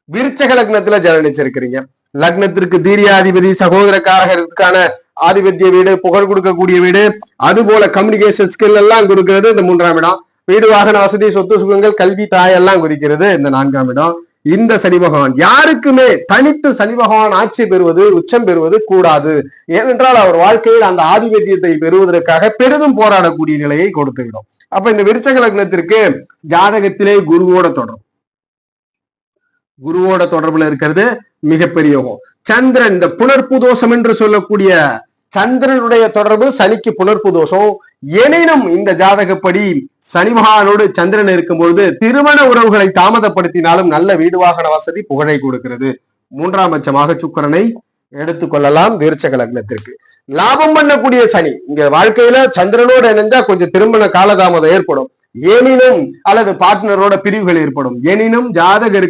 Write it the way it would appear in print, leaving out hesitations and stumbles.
விருச்சக லக்னத்துல ஜனனிச்சிருக்கிறீங்க. லக்னத்திற்கு தீரியாதிபதி சகோதரக்காரகருக்கான ஆதிபத்திய வீடு, புகழ் கொடுக்கக்கூடிய வீடு, அது போல கம்யூனிகேஷன் ஸ்கில் எல்லாம் கொடுக்கிறது இந்த 3ஆம் இடம். வீடு வாகன வசதி, சொத்து சுகங்கள், கல்வி, தாயெல்லாம் குறிக்கிறது இந்த 4ஆம் இடம். இந்த சனி பகவான் யாருக்குமே தனித்து சனி பகவான் ஆட்சி பெறுவது, உச்சம் பெறுவது கூடாது. ஏனென்றால் அவர் வாழ்க்கையில் அந்த ஆதிபத்தியத்தை பெறுவதற்காக பெரிதும் போராடக்கூடிய நிலையை கொடுத்துவிடும். அப்ப இந்த விருச்சக லக்னத்திற்கு ஜாதகத்திலே குருவோட தொடர்புல இருக்கிறது மிகப்பெரிய யோகம். சந்திரன், இந்த புணர்ப்பு தோஷம் என்று சொல்லக்கூடிய சந்திரனுடைய தொடர்பு சனிக்கு புணர்ப்பு தோஷம். எனினும் இந்த ஜாதகப்படி சனி மகானோடு சந்திரன் இருக்கும்பொழுது திருமண உறவுகளை தாமதப்படுத்தினாலும் நல்ல வீடு வாகன வசதி, புகழை கொடுக்கிறது. 3ஆம் பட்சமாக சுக்கிரனை எடுத்துக்கொள்ளலாம். விருச்சக லக்னத்திற்கு லாபம் பண்ணக்கூடிய சனி, இங்க வாழ்க்கையில சந்திரனோட இணைஞ்சா கொஞ்சம் திருமண காலதாமதம் ஏற்படும், எனினும் அல்லது பார்ட்னரோட பிரிவுகள் ஏற்படும். எனினும் ஜாதகருக்கு